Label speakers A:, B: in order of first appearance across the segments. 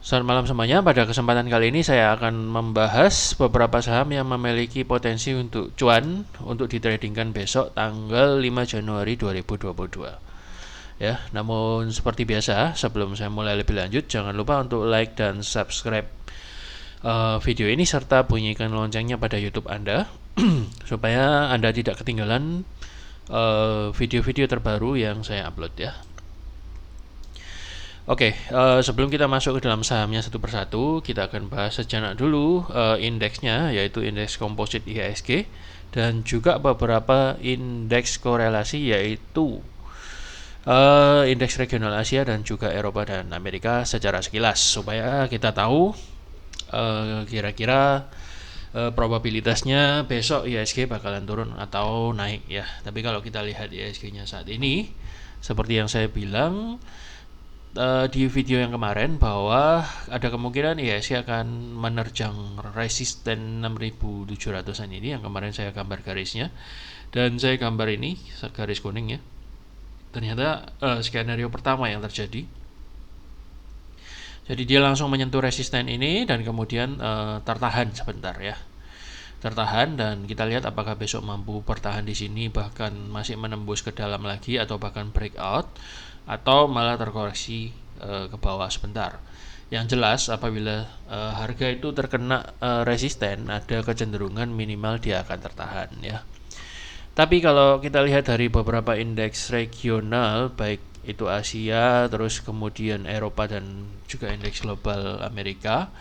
A: Selamat malam semuanya. Pada kesempatan kali ini saya akan membahas beberapa saham yang memiliki potensi untuk cuan untuk ditradingkan besok tanggal 5 Januari 2022. Ya, namun seperti biasa, sebelum saya mulai lebih lanjut, jangan lupa untuk like dan subscribe video ini serta bunyikan loncengnya pada YouTube Anda supaya Anda tidak ketinggalan video-video terbaru yang saya upload ya. Oke, sebelum kita masuk ke dalam sahamnya satu persatu, kita akan bahas sejenak dulu indeksnya, yaitu indeks komposit IHSG, dan juga beberapa indeks korelasi, yaitu indeks regional Asia dan juga Eropa dan Amerika secara sekilas, supaya kita tahu kira-kira probabilitasnya besok IHSG bakalan turun atau naik ya. Tapi kalau kita lihat IHSG-nya saat ini, seperti yang saya bilang di video yang kemarin, bahwa ada kemungkinan IHSG akan menerjang resisten 6700-an ini yang kemarin saya gambar garisnya, dan saya gambar ini garis kuning ya. Ternyata skenario pertama yang terjadi. Jadi dia langsung menyentuh resisten ini dan kemudian tertahan sebentar ya. Tertahan, dan kita lihat apakah besok mampu bertahan di sini, bahkan masih menembus ke dalam lagi, atau bahkan breakout, atau malah terkoreksi ke bawah sebentar. Yang jelas apabila harga itu terkena resisten, ada kecenderungan minimal dia akan tertahan ya. Tapi kalau kita lihat dari beberapa indeks regional, baik itu Asia, terus kemudian Eropa, dan juga indeks global Amerika,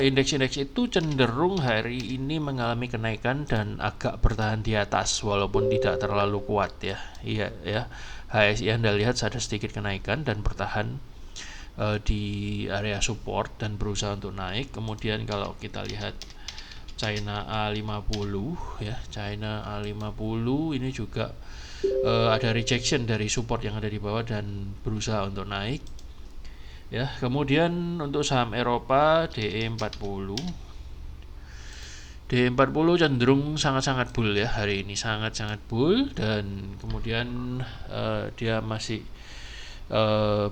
A: indeks-indeks itu cenderung hari ini mengalami kenaikan dan agak bertahan di atas walaupun tidak terlalu kuat ya. Iya ya. HSI Anda lihat ada sedikit kenaikan dan bertahan di area support dan berusaha untuk naik. Kemudian kalau kita lihat China A50 ya, China A50 ini juga ada rejection dari support yang ada di bawah dan berusaha untuk naik. Ya, kemudian untuk saham Eropa DE40 cenderung sangat-sangat bull ya hari ini, sangat-sangat bull, dan kemudian dia masih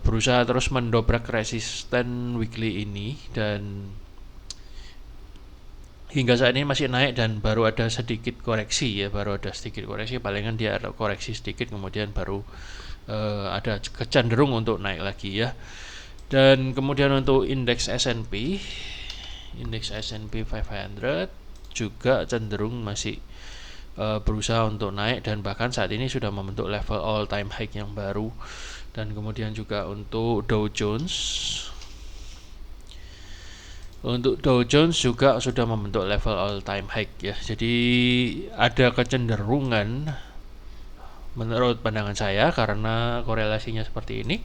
A: berusaha terus mendobrak resisten weekly ini, dan hingga saat ini masih naik dan baru ada sedikit koreksi ya, palingan dia ada koreksi sedikit kemudian baru ada kecenderung untuk naik lagi ya. Dan kemudian untuk indeks S&P 500 juga cenderung masih berusaha untuk naik, dan bahkan saat ini sudah membentuk level all time high yang baru. Dan kemudian juga untuk Dow Jones juga sudah membentuk level all time high ya. Jadi ada kecenderungan menurut pandangan saya, karena korelasinya seperti ini,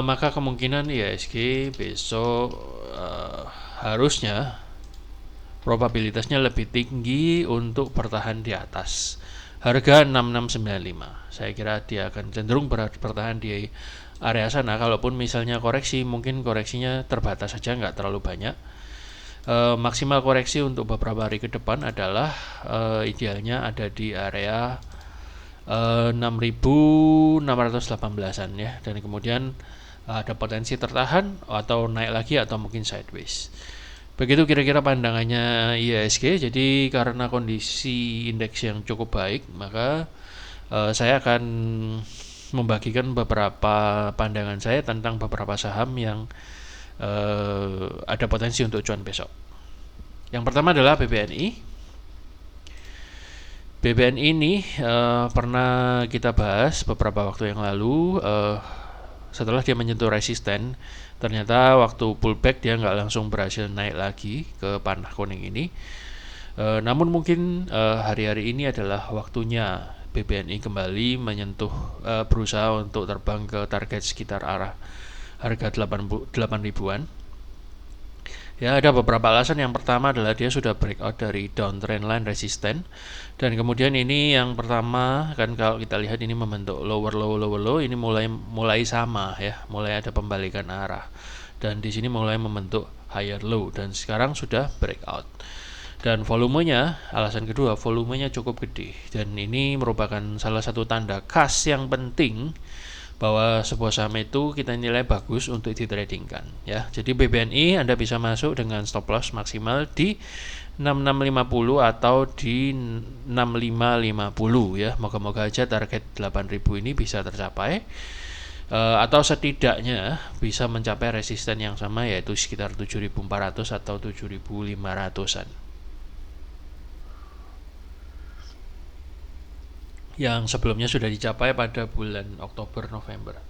A: maka kemungkinan IHSG besok harusnya probabilitasnya lebih tinggi untuk bertahan di atas harga 6695. Saya kira dia akan cenderung bertahan di area sana. Kalaupun misalnya koreksi, mungkin koreksinya terbatas saja, nggak terlalu banyak. Maksimal koreksi untuk beberapa hari ke depan adalah idealnya ada di area 6618-an ya, dan kemudian ada potensi tertahan atau naik lagi atau mungkin sideways. Begitu kira-kira pandangannya IHSG. Jadi karena kondisi indeks yang cukup baik, maka saya akan membagikan beberapa pandangan saya tentang beberapa saham yang ada potensi untuk cuan besok. Yang pertama adalah BBNI. BBNI ini pernah kita bahas beberapa waktu yang lalu. Setelah dia menyentuh resisten, ternyata waktu pullback dia nggak langsung berhasil naik lagi ke panah kuning ini. Namun mungkin hari-hari ini adalah waktunya BBNI kembali menyentuh, berusaha untuk terbang ke target sekitar arah harga 8.000-an. Ya, ada beberapa alasan. Yang pertama adalah dia sudah breakout dari downtrend line resisten, dan kemudian ini yang pertama kan, kalau kita lihat ini membentuk lower low, ini mulai sama ya, mulai ada pembalikan arah, dan di sini mulai membentuk higher low, dan sekarang sudah breakout. Dan volumenya, alasan kedua, volumenya cukup gede, dan ini merupakan salah satu tanda khas yang penting bahwa sebuah saham itu kita nilai bagus untuk ditradingkan ya. Jadi BBNI Anda bisa masuk dengan stop loss maksimal di 6650 atau di 6550 ya. Moga-moga aja target 8000 ini bisa tercapai. Atau setidaknya bisa mencapai resisten yang sama, yaitu sekitar 7400 atau 7500-an. Yang sebelumnya sudah dicapai pada bulan Oktober November.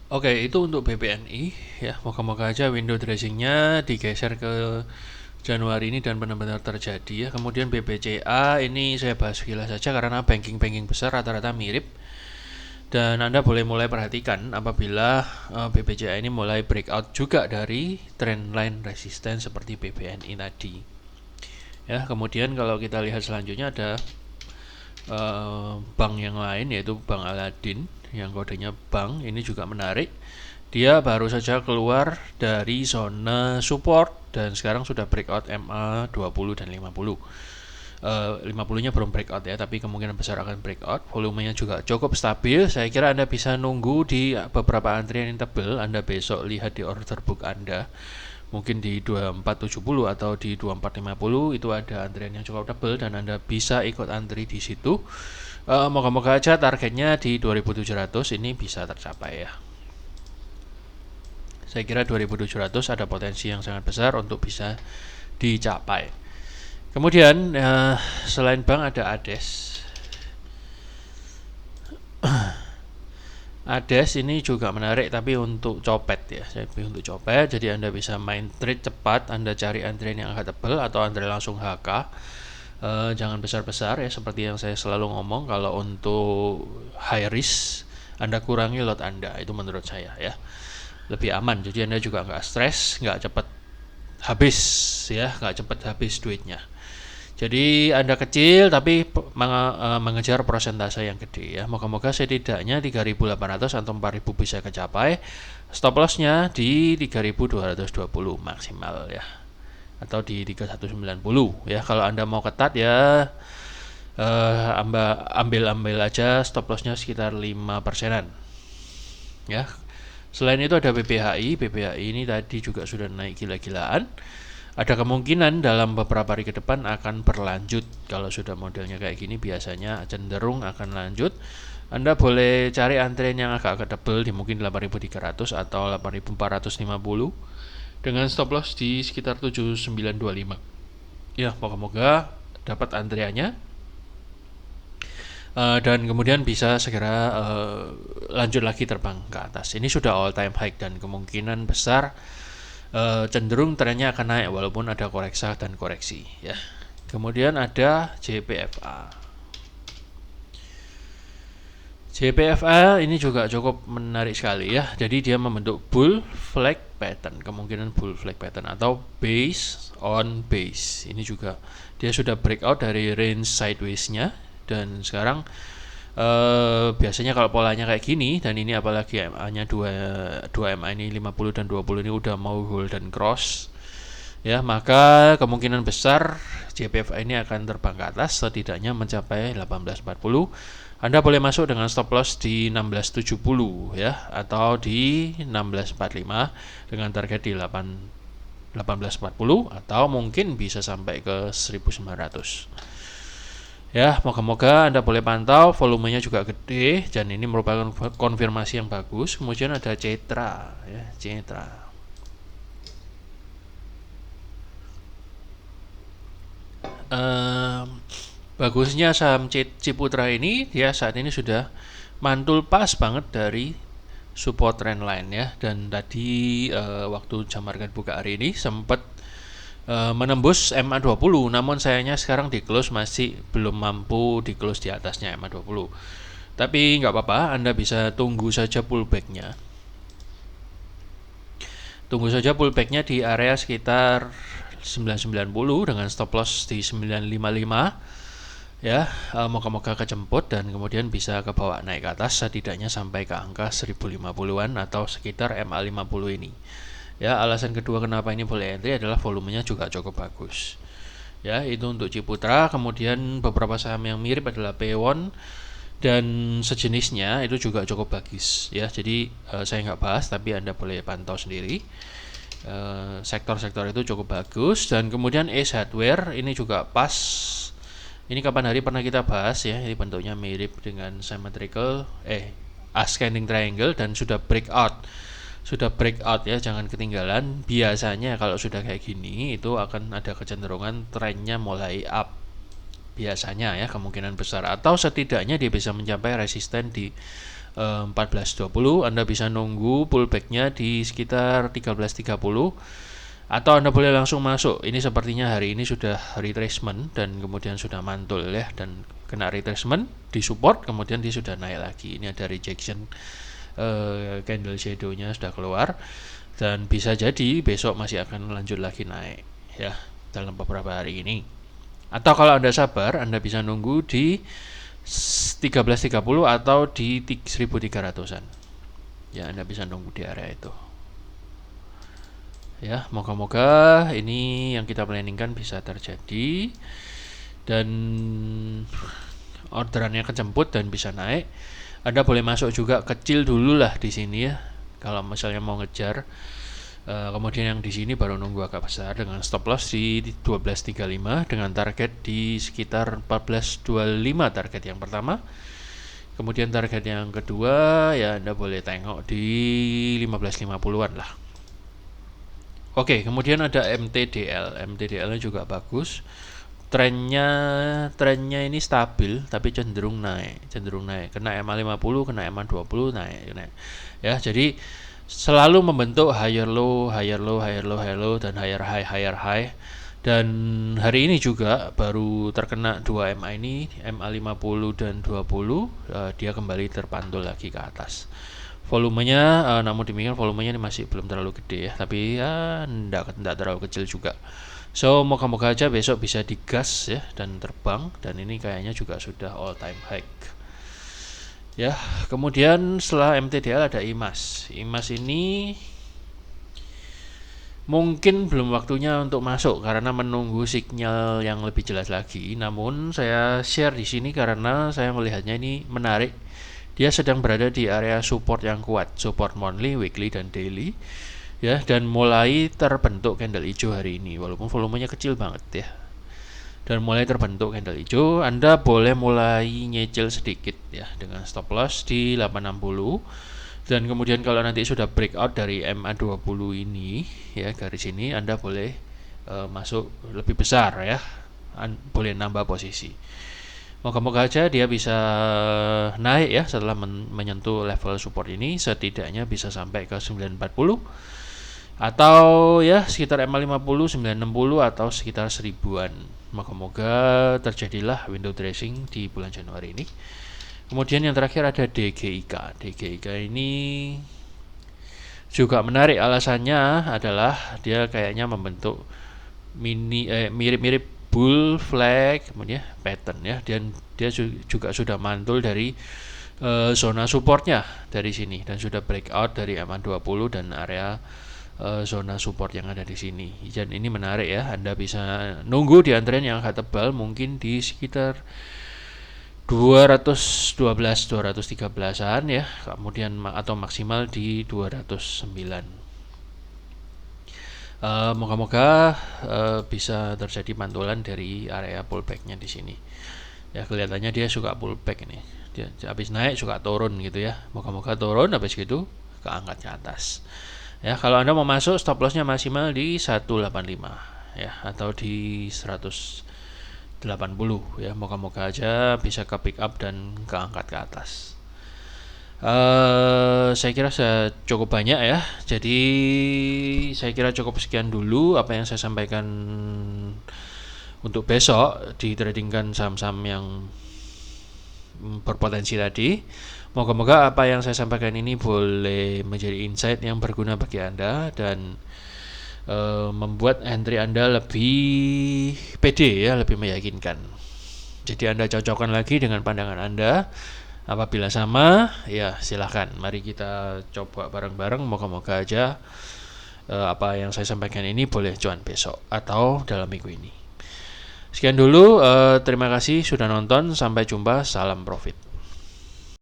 A: Oke, itu untuk BBNI ya. Moga-moga aja window dressingnya digeser ke Januari ini dan benar-benar terjadi ya. Kemudian BBCA ini saya bahas sekilas saja karena banking besar rata-rata mirip. Dan Anda boleh mulai perhatikan apabila BBCA ini mulai breakout juga dari trendline resisten seperti BBNI tadi. Ya, kemudian kalau kita lihat selanjutnya ada bank yang lain, yaitu Bank Aladin yang kodenya bank. Ini juga menarik. Dia baru saja keluar dari zona support dan sekarang sudah breakout MA 20 dan 50. 50-nya belum breakout ya, tapi kemungkinan besar akan breakout. Volumenya juga cukup stabil. Saya kira Anda bisa nunggu di beberapa antrian yang tebal. Anda besok lihat di order book Anda, mungkin di 2470 atau di 2450 itu ada antrian yang cukup tebal dan Anda bisa ikut antri di situ. Moga-moga aja targetnya di 2700 ini bisa tercapai ya. Saya kira 2700 ada potensi yang sangat besar untuk bisa dicapai. Kemudian selain bank ada ADES. ADES ini juga menarik tapi untuk copet ya. Saya pilih untuk copet, jadi Anda bisa main trade cepat. Anda cari antrian yang agak tebal atau antrian langsung HK. Jangan besar-besar ya, seperti yang saya selalu ngomong. Kalau untuk high risk Anda kurangi lot Anda, itu menurut saya ya lebih aman. Jadi Anda juga nggak stres, nggak cepat habis ya, nggak cepat habis duitnya. Jadi Anda kecil tapi mengejar persentase yang gede ya. Moga-moga setidaknya 3.800 atau 4.000 bisa kecapai. Stop lossnya di 3.220 maksimal ya, atau di 3.190 ya. Kalau Anda mau ketat ya ambil aja stop lossnya sekitar 5%-an ya. Selain itu ada BBHI. BBHI ini tadi juga sudah naik gila-gilaan. Ada kemungkinan dalam beberapa hari ke depan akan berlanjut. Kalau sudah modelnya kayak gini biasanya cenderung akan lanjut. Anda boleh cari antrian yang agak tebal di mungkin 8.300 atau 8.450 dengan stop loss di sekitar 7.925. Ya, moga-moga dapat antriannya. Dan kemudian bisa segera lanjut lagi terbang ke atas. Ini sudah all time high dan kemungkinan besar cenderung trennya akan naik walaupun ada koreksa dan koreksi ya. Kemudian ada JPFA. JPFA ini juga cukup menarik sekali ya. Jadi dia membentuk bull flag pattern, kemungkinan bull flag pattern atau base on base. Ini juga dia sudah breakout dari range sideways-nya dan sekarang biasanya kalau polanya kayak gini dan ini apalagi MA-nya 2 MA ini 50 dan 20 ini udah mau hold dan cross ya, maka kemungkinan besar JPFA ini akan terbang ke atas setidaknya mencapai 1840. Anda boleh masuk dengan stop loss di 1670 ya, atau di 1645 dengan target di 1840 atau mungkin bisa sampai ke 1900. Ya, moga-moga Anda boleh pantau, volumenya juga gede dan ini merupakan konfirmasi yang bagus. Kemudian ada Cetra ya, Cetra. Bagusnya saham Ciputra ini dia saat ini sudah mantul pas banget dari support trendline ya, dan tadi waktu jam market buka hari ini sempat menembus MA20, namun sayangnya sekarang di close masih belum mampu di close di atasnya MA20. Tapi nggak apa-apa, Anda bisa tunggu saja pullbacknya. Tunggu saja pullbacknya di area sekitar 990 dengan stop loss di 955 ya. Moga-moga kejemput dan kemudian bisa ke bawah naik ke atas setidaknya sampai ke angka 1050-an atau sekitar MA50 ini. Ya, alasan kedua kenapa ini boleh entry adalah volumenya juga cukup bagus. Ya, itu untuk Ciputra. Kemudian beberapa saham yang mirip adalah Pewon. dan sejenisnya itu juga cukup bagus ya. Jadi saya nggak bahas, tapi Anda boleh pantau sendiri. Sektor-sektor itu cukup bagus. Dan kemudian Ace Hardware ini juga pas. Ini kapan hari pernah kita bahas ya. Ini bentuknya mirip dengan symmetrical ascending triangle dan sudah breakout ya, jangan ketinggalan. Biasanya kalau sudah kayak gini itu akan ada kecenderungan trennya mulai up biasanya ya, kemungkinan besar, atau setidaknya dia bisa mencapai resisten di 14.20. Anda bisa nunggu pullbacknya di sekitar 13.30, atau Anda boleh langsung masuk. Ini sepertinya hari ini sudah retracement dan kemudian sudah mantul ya, dan kena retracement di support, kemudian dia sudah naik lagi. Ini ada rejection, candle shadow-nya sudah keluar, dan bisa jadi besok masih akan lanjut lagi naik ya dalam beberapa hari ini. Atau kalau Anda sabar, Anda bisa nunggu di 13.30 atau di 1.300-an ya. Anda bisa nunggu di area itu ya. Moga-moga ini yang kita planningkan bisa terjadi dan orderannya kejemput dan bisa naik. Anda boleh masuk juga kecil dulu lah di sini ya, kalau misalnya mau ngejar. Kemudian yang di sini baru nunggu agak besar dengan stop loss di 12.35 dengan target di sekitar 14.25 target yang pertama. Kemudian target yang kedua ya Anda boleh tengok di 15.50-an lah. Oke, kemudian ada MTDL. MTDL-nya juga bagus. Trennya ini stabil tapi cenderung naik. Kena MA50, kena MA20, naik. Ya, jadi selalu membentuk higher low dan higher high. Dan hari ini juga baru terkena 2 MA ini, MA50 dan 20, dia kembali terpantul lagi ke atas. Volumenya namun demikian volumenya ini masih belum terlalu gede ya, tapi ya enggak terlalu kecil juga. So moga-moga aja besok bisa digas ya dan terbang, dan ini kayaknya juga sudah all time high. Ya, kemudian setelah MTDL ada IMAS. IMAS ini mungkin belum waktunya untuk masuk karena menunggu sinyal yang lebih jelas lagi. Namun saya share di sini karena saya melihatnya ini menarik. Dia sedang berada di area support yang kuat, support monthly, weekly, dan daily. Ya, dan mulai terbentuk candle hijau hari ini walaupun volumenya kecil banget ya. Dan mulai terbentuk candle hijau, Anda boleh mulai nyicil sedikit ya dengan stop loss di 860. Dan kemudian kalau nanti sudah breakout dari MA20 ini ya, garis ini, Anda boleh masuk lebih besar ya. Boleh nambah posisi. Moga-moga aja dia bisa naik ya setelah menyentuh level support ini, setidaknya bisa sampai ke 940 atau ya sekitar MA50, 960 atau sekitar 1000-an. Moga-moga terjadilah window dressing di bulan Januari ini. Kemudian yang terakhir ada DGIK. DGIK ini juga menarik, alasannya adalah dia kayaknya membentuk mirip-mirip bull flag kemudian pattern ya, dan dia juga sudah mantul dari zona supportnya dari sini dan sudah breakout dari MA20 dan area zona support yang ada di sini. Dan ini menarik ya, Anda bisa nunggu di antrian yang agak tebal, mungkin di sekitar 213-an ya, kemudian atau maksimal di 209. Moga-moga bisa terjadi pantulan dari area pullbacknya di sini. Ya, kelihatannya dia suka pullback ini. Dia habis naik suka turun gitu ya. Moga-moga turun habis gitu keangkat ke atas. Ya, kalau Anda mau masuk stop lossnya maksimal di 185 ya, atau di 180 ya. Moga-moga aja bisa ke pick up dan keangkat ke atas. Saya kira cukup banyak ya. Jadi saya kira cukup sekian dulu apa yang saya sampaikan untuk besok di tradingkan saham-saham yang berpotensi tadi. Moga-moga apa yang saya sampaikan ini boleh menjadi insight yang berguna bagi Anda dan membuat entry Anda lebih pede ya, lebih meyakinkan. Jadi Anda cocokkan lagi dengan pandangan Anda. Apabila sama, ya silahkan. Mari kita coba bareng-bareng. Moga-moga aja apa yang saya sampaikan ini boleh cuan besok atau dalam minggu ini. Sekian dulu. Terima kasih sudah nonton. Sampai jumpa. Salam profit.